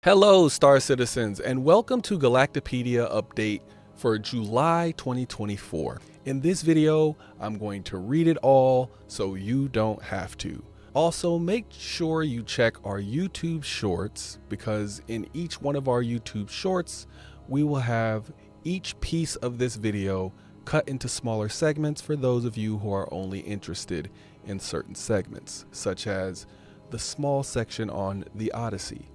Hello, Star Citizens, and welcome to Galactapedia Update for July 2024. In this video, I'm going to read it all so you don't have to. Also, make sure you check our YouTube shorts because in each one of our YouTube shorts, we will have each piece of this video cut into smaller segments for those of you who are only interested in certain segments, such as the small section on the Odyssey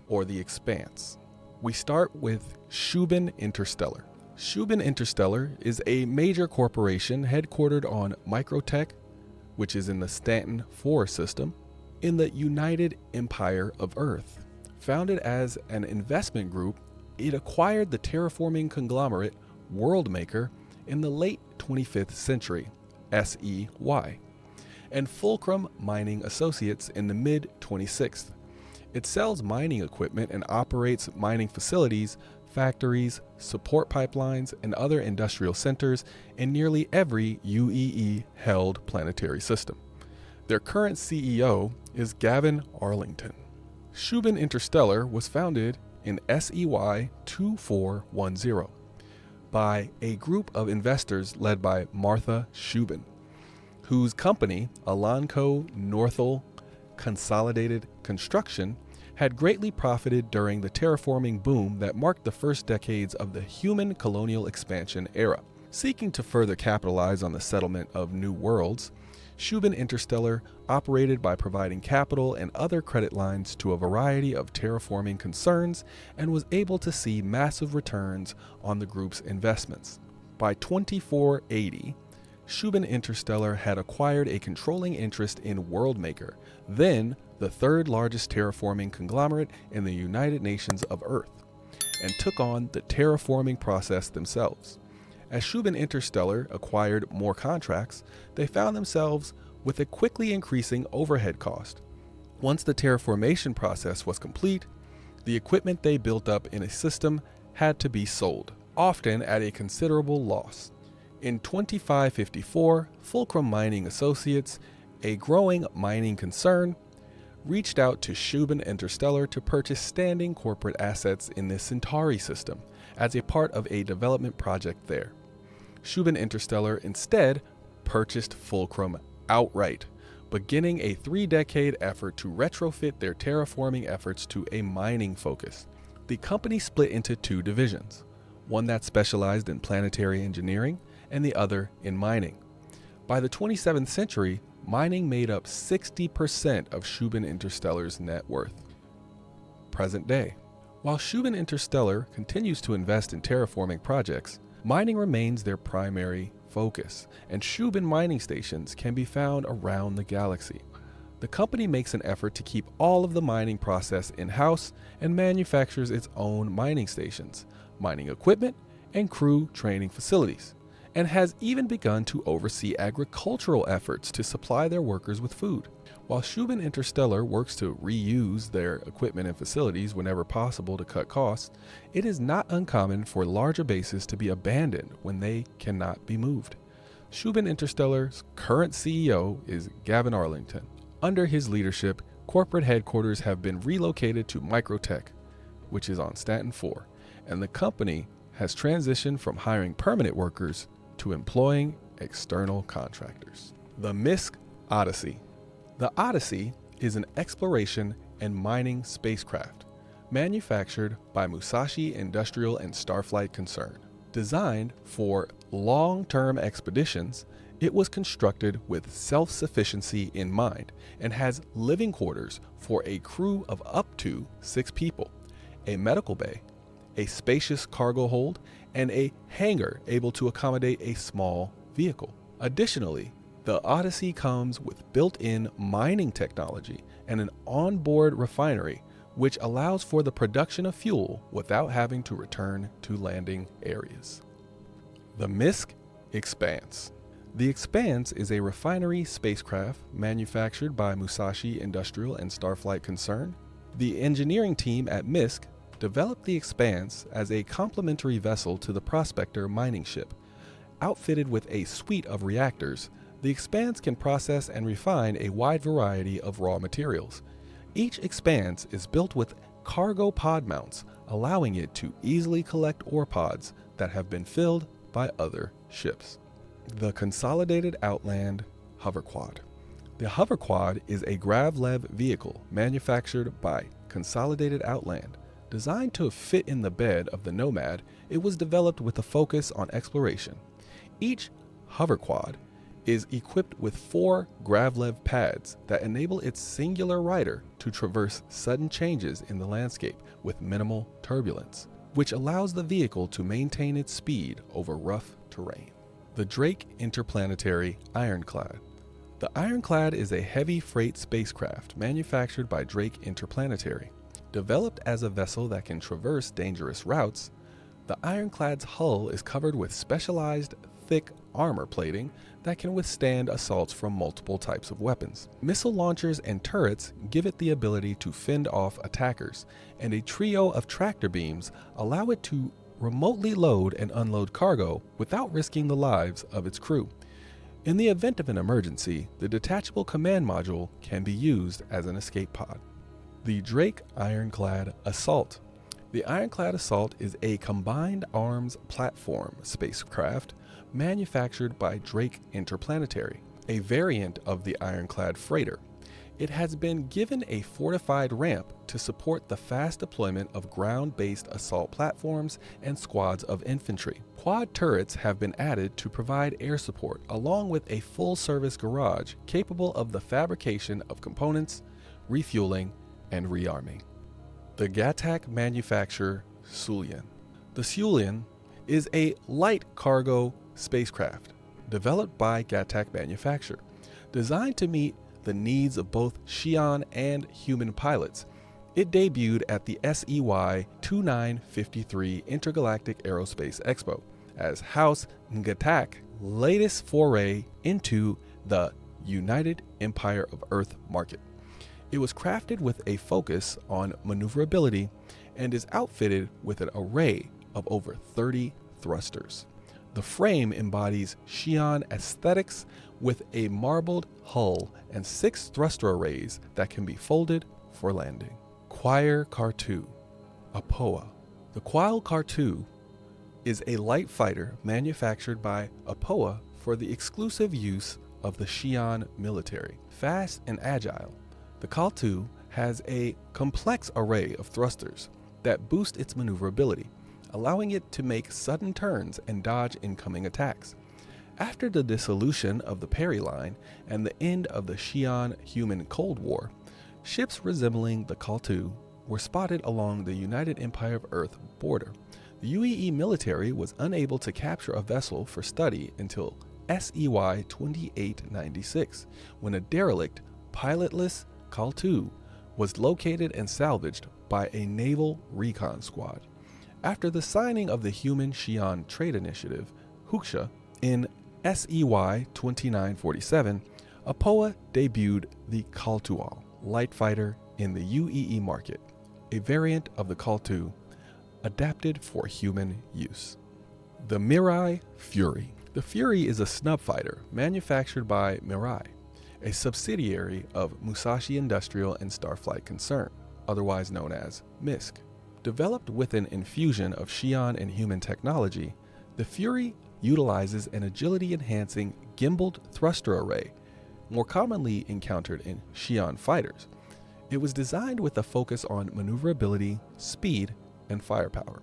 or the Expanse. We start with Sich Interstellar. Sich Interstellar is a major corporation headquartered on Microtech, which is in the Stanton 4 system, in the United Empire of Earth. Founded as an investment group, it acquired the terraforming conglomerate Worldmaker in the late 25th century, SEY, and Fulcrum Mining Associates in the mid-26th. It sells mining equipment and operates mining facilities, factories, support pipelines, and other industrial centers in nearly every UEE-held planetary system. Their current CEO is Gavin Arlington. Sich Interstellar was founded in SEY 2410 by a group of investors led by Martha Shubin, whose company, Elanco Northel Consolidated Construction, had greatly profited during the terraforming boom that marked the first decades of the human colonial expansion era. Seeking to further capitalize on the settlement of new worlds, Sich Interstellar operated by providing capital and other credit lines to a variety of terraforming concerns and was able to see massive returns on the group's investments. By 2480, Sich Interstellar had acquired a controlling interest in Worldmaker, then the third largest terraforming conglomerate in the United Nations of Earth, and took on the terraforming process themselves. As Sich Interstellar acquired more contracts, they found themselves with a quickly increasing overhead cost. Once the terraformation process was complete, the equipment they built up in a system had to be sold, often at a considerable loss. In 2554, Fulcrum Mining Associates, a growing mining concern, reached out to Sich Interstellar to purchase standing corporate assets in the Centauri system as a part of a development project there. Sich Interstellar instead purchased Fulcrum outright, beginning a 3-decade effort to retrofit their terraforming efforts to a mining focus. The company split into 2 divisions, one that specialized in planetary engineering and the other in mining. By the 27th century, mining made up 60% of Sich Interstellar's net worth. Present day. While Sich Interstellar continues to invest in terraforming projects, mining remains their primary focus, and Sich mining stations can be found around the galaxy. The company makes an effort to keep all of the mining process in-house and manufactures its own mining stations, mining equipment, and crew training facilities, and has even begun to oversee agricultural efforts to supply their workers with food. While Sich Interstellar works to reuse their equipment and facilities whenever possible to cut costs, it is not uncommon for larger bases to be abandoned when they cannot be moved. Sich Interstellar's current CEO is Gavin Arlington. Under his leadership, corporate headquarters have been relocated to Microtech, which is on Stanton 4, and the company has transitioned from hiring permanent workers to employing external contractors. The Misk Odyssey. The Odyssey is an exploration and mining spacecraft manufactured by Musashi Industrial and Starflight Concern. Designed for long-term expeditions, it was constructed with self-sufficiency in mind and has living quarters for a crew of up to 6 people, a medical bay, a spacious cargo hold, and a hangar able to accommodate a small vehicle. Additionally, the Odyssey comes with built-in mining technology and an onboard refinery, which allows for the production of fuel without having to return to landing areas. The Misk Expanse. The Expanse is a refinery spacecraft manufactured by Musashi Industrial and Starflight Concern. The engineering team at Misk developed the Expanse as a complementary vessel to the Prospector mining ship. Outfitted with a suite of reactors, the Expanse can process and refine a wide variety of raw materials. Each Expanse is built with cargo pod mounts, allowing it to easily collect ore pods that have been filled by other ships. The Consolidated Outland Hoverquad. The Hoverquad is a gravlev vehicle manufactured by Consolidated Outland. Designed to fit in the bed of the Nomad, it was developed with a focus on exploration. Each Hoverquad is equipped with 4 gravlev pads that enable its singular rider to traverse sudden changes in the landscape with minimal turbulence, which allows the vehicle to maintain its speed over rough terrain. The Drake Interplanetary Ironclad. The Ironclad is a heavy freight spacecraft manufactured by Drake Interplanetary. Developed as a vessel that can traverse dangerous routes, the Ironclad's hull is covered with specialized thick armor plating that can withstand assaults from multiple types of weapons. Missile launchers and turrets give it the ability to fend off attackers, and a trio of tractor beams allow it to remotely load and unload cargo without risking the lives of its crew. In the event of an emergency, the detachable command module can be used as an escape pod. The Drake Ironclad Assault. The Ironclad Assault is a combined arms platform spacecraft manufactured by Drake Interplanetary, a variant of the Ironclad freighter. It has been given a fortified ramp to support the fast deployment of ground-based assault platforms and squads of infantry. Quad turrets have been added to provide air support, along with a full-service garage capable of the fabrication of components, refueling, and rearming. The Gatak manufacturer Suan. The Suan is a light cargo spacecraft developed by Gatak manufacturer, designed to meet the needs of both Suan and human pilots. It debuted at the SEY 2953 Intergalactic Aerospace Expo as House Ngatak's latest foray into the United Empire of Earth market. It was crafted with a focus on maneuverability and is outfitted with an array of over 30 thrusters. The frame embodies Suan aesthetics with a marbled hull and 6 thruster arrays that can be folded for landing. Qui Cart, APOA. The Qui Cart is a light fighter manufactured by APOA for the exclusive use of the Suan military. Fast and agile, the Cart has a complex array of thrusters that boost its maneuverability, allowing it to make sudden turns and dodge incoming attacks. After the dissolution of the Perry Line and the end of the Suan-human Cold War, ships resembling the Cart were spotted along the United Empire of Earth border. The UEE military was unable to capture a vessel for study until SEY 2896, when a derelict, pilotless Cart was located and salvaged by a naval recon squad. After the signing of the Human-Suan Trade Initiative, HUCSA, in SEY 2947, APOA debuted the Kaltual light fighter in the UEE market, a variant of the Cart adapted for human use. The Mirai Fury. The Fury is a snub fighter manufactured by Mirai, a subsidiary of Musashi Industrial and Starflight Concern, otherwise known as Misk. Developed with an infusion of Suan and human technology, the Fury utilizes an agility-enhancing gimbaled thruster array, more commonly encountered in Suan fighters. It was designed with a focus on maneuverability, speed, and firepower,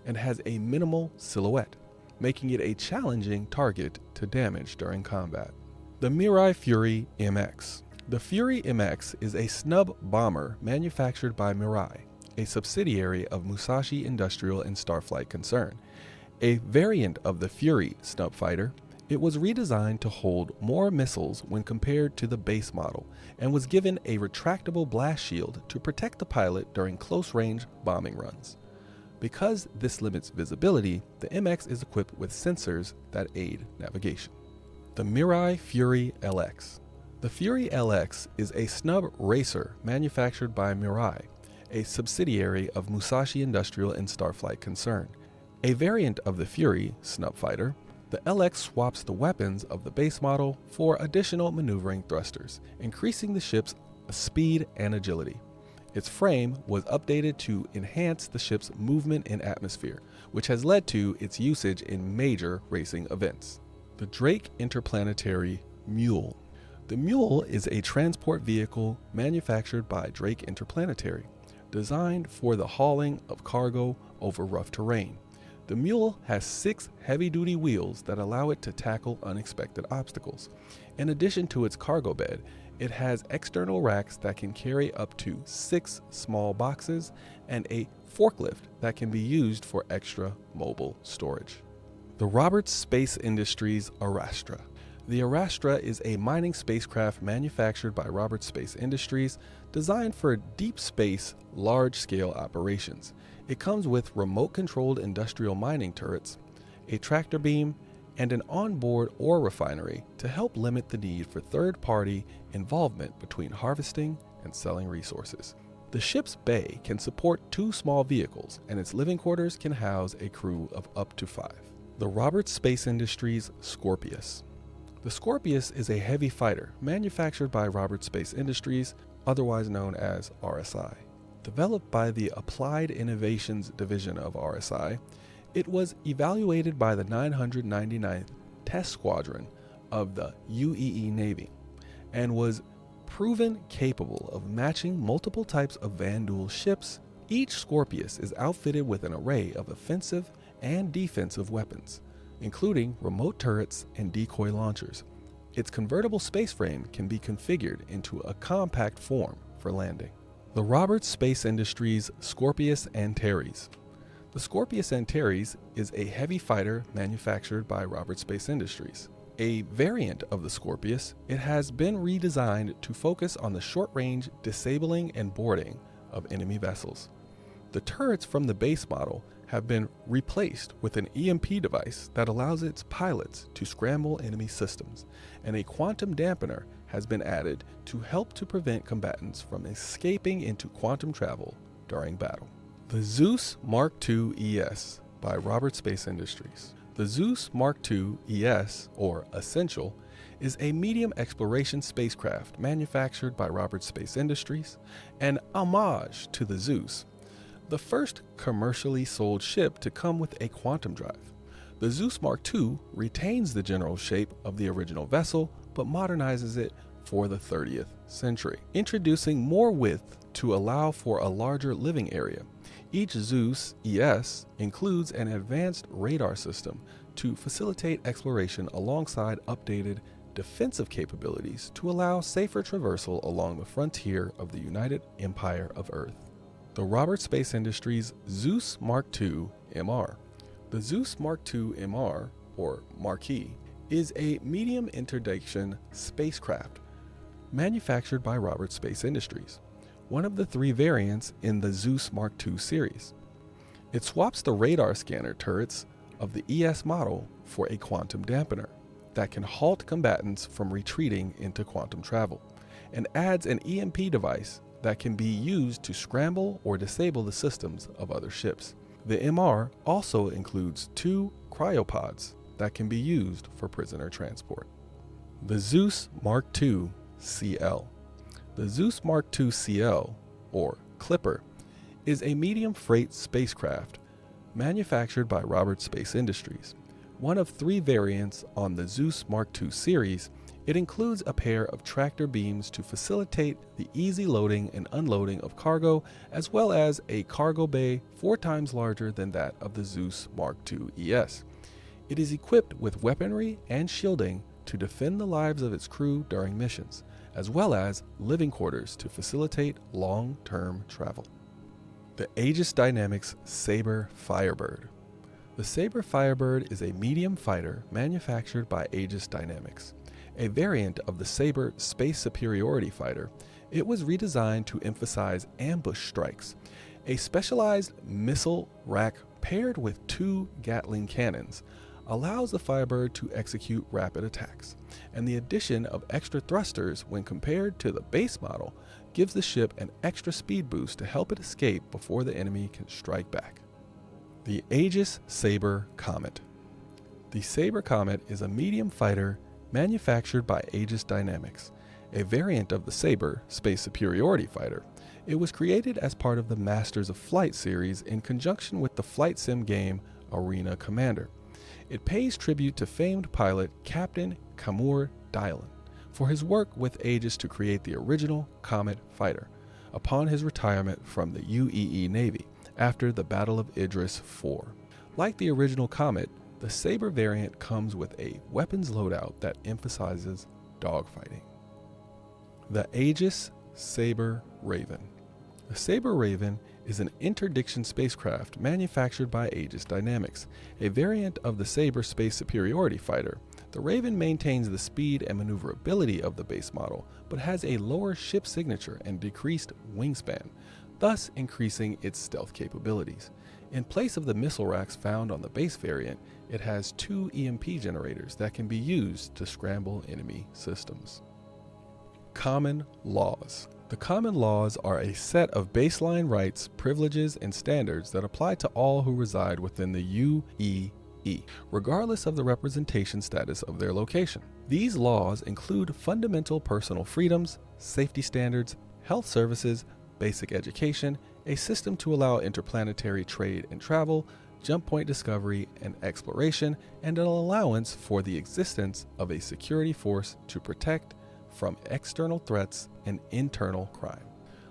and has a minimal silhouette, making it a challenging target to damage during combat. The Mirai Fury MX. The Fury MX is a snub bomber manufactured by Mirai, a subsidiary of Musashi Industrial and Starflight Concern. A variant of the Fury snub fighter, it was redesigned to hold more missiles when compared to the base model and was given a retractable blast shield to protect the pilot during close-range bombing runs. Because this limits visibility, the MX is equipped with sensors that aid navigation. The Mirai Fury LX. The Fury LX is a snub racer manufactured by Mirai, a subsidiary of Musashi Industrial and Starflight Concern. A variant of the Fury snub fighter, the LX swaps the weapons of the base model for additional maneuvering thrusters, increasing the ship's speed and agility. Its frame was updated to enhance the ship's movement in atmosphere, which has led to its usage in major racing events. The Drake Interplanetary Mule. The Mule is a transport vehicle manufactured by Drake Interplanetary, designed for the hauling of cargo over rough terrain. The Mule has 6 heavy-duty wheels that allow it to tackle unexpected obstacles. In addition to its cargo bed, it has external racks that can carry up to 6 small boxes and a forklift that can be used for extra mobile storage. The Roberts Space Industries Arastra. The Arastra is a mining spacecraft manufactured by Roberts Space Industries, designed for deep space, large-scale operations. It comes with remote-controlled industrial mining turrets, a tractor beam, and an onboard ore refinery to help limit the need for third-party involvement between harvesting and selling resources. The ship's bay can support 2 small vehicles, and its living quarters can house a crew of up to 5. The Roberts Space Industries Scorpius. The Scorpius is a heavy fighter manufactured by Roberts Space Industries, otherwise known as RSI. Developed by the Applied Innovations Division of RSI, it was evaluated by the 999th Test Squadron of the UEE Navy and was proven capable of matching multiple types of Vanduul ships. Each Scorpius is outfitted with an array of offensive and defensive weapons, including remote turrets and decoy launchers. Its convertible space frame can be configured into a compact form for landing. The Roberts Space Industries Scorpius and Teres. The Scorpius and Teres is a heavy fighter manufactured by Roberts Space Industries. A variant of the Scorpius, it has been redesigned to focus on the short-range disabling and boarding of enemy vessels. The turrets from the base model have been replaced with an EMP device that allows its pilots to scramble enemy systems, and a quantum dampener has been added to help to prevent combatants from escaping into quantum travel during battle. The Zeus Mark II ES by Roberts Space Industries. The Zeus Mark II ES, or Essential, is a medium exploration spacecraft manufactured by Roberts Space Industries, an homage to the Zeus, the first commercially sold ship to come with a quantum drive. The Zeus Mark II retains the general shape of the original vessel, but modernizes it for the 30th century, introducing more width to allow for a larger living area. Each Zeus ES includes an advanced radar system to facilitate exploration alongside updated defensive capabilities to allow safer traversal along the frontier of the United Empire of Earth. The Roberts Space Industries Zeus Mark II MR. The Zeus Mark II MR, or Marquis, is a medium interdiction spacecraft manufactured by Roberts Space Industries, one of the 3 variants in the Zeus Mark II series. It swaps the radar scanner turrets of the ES model for a quantum dampener that can halt combatants from retreating into quantum travel, and adds an EMP device that can be used to scramble or disable the systems of other ships. The MR also includes 2 cryopods that can be used for prisoner transport. The Zeus Mark II CL. The Zeus Mark II CL, or Clipper, is a medium freight spacecraft manufactured by Roberts Space Industries. One of 3 variants on the Zeus Mark II series, it includes a pair of tractor beams to facilitate the easy loading and unloading of cargo, as well as a cargo bay 4 times larger than that of the Zeus Mark II ES. It is equipped with weaponry and shielding to defend the lives of its crew during missions, as well as living quarters to facilitate long-term travel. The Aegis Dynamics Saber Firebird. The Saber Firebird is a medium fighter manufactured by Aegis Dynamics. A variant of the Saber Space Superiority Fighter, it was redesigned to emphasize ambush strikes. A specialized missile rack paired with 2 Gatling cannons allows the Firebird to execute rapid attacks, and the addition of extra thrusters when compared to the base model gives the ship an extra speed boost to help it escape before the enemy can strike back. The Aegis Saber Comet. The Saber Comet is a medium fighter manufactured by Aegis Dynamics, a variant of the Saber Space Superiority Fighter. It was created as part of the Masters of Flight series in conjunction with the flight sim game Arena Commander. It pays tribute to famed pilot Captain Kamur Dylan for his work with Aegis to create the original Comet fighter upon his retirement from the UEE Navy after the Battle of Idris IV. Like the original Comet, the Saber variant comes with a weapons loadout that emphasizes dogfighting. The Aegis Saber Raven. The Saber Raven is an interdiction spacecraft manufactured by Aegis Dynamics, a variant of the Saber space superiority fighter. The Raven maintains the speed and maneuverability of the base model, but has a lower ship signature and decreased wingspan, thus increasing its stealth capabilities. In place of the missile racks found on the base variant, it has 2 EMP generators that can be used to scramble enemy systems. Common laws. The common laws are a set of baseline rights, privileges, and standards that apply to all who reside within the UEE, regardless of the representation status of their location. These laws include fundamental personal freedoms, safety standards, health services, basic education, a system to allow interplanetary trade and travel, jump point discovery and exploration, and an allowance for the existence of a security force to protect from external threats and internal crime.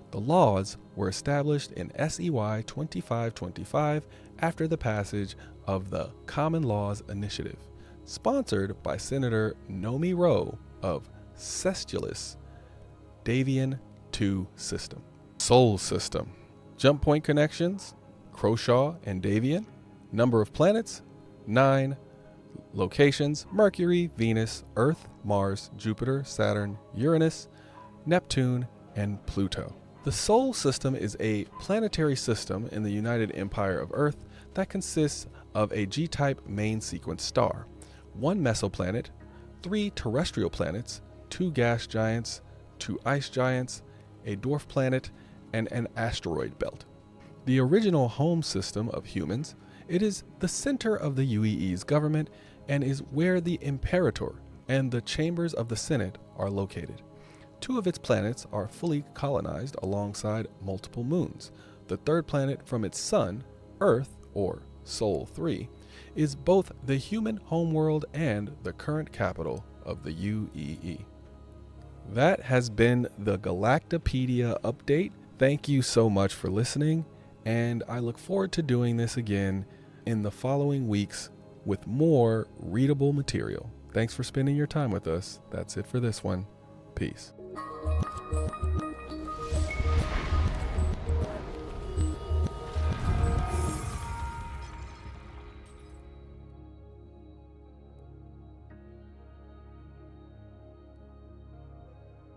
The laws were established in SEY 2525 after the passage of the Common Laws Initiative, sponsored by Senator Nomi Rowe of Sestulus Davian 2 System. Sol System. Jump point connections, Croshaw and Davian. Number of planets, 9. Locations, Mercury, Venus, Earth, Mars, Jupiter, Saturn, Uranus, Neptune, and Pluto. The Sol System is a planetary system in the United Empire of Earth that consists of a G-type main sequence star, 1 mesoplanet, 3 terrestrial planets, 2 gas giants, 2 ice giants, a dwarf planet, and an asteroid belt. The original home system of humans, it is the center of the UEE's government and is where the Imperator and the chambers of the Senate are located. 2 of its planets are fully colonized alongside multiple moons. The 3rd planet from its sun, Earth, or Sol 3, is both the human homeworld and the current capital of the UEE. That has been the Galactapedia Update. Thank you so much for listening, and I look forward to doing this again in the following weeks with more readable material. Thanks for spending your time with us. That's it for this one. Peace.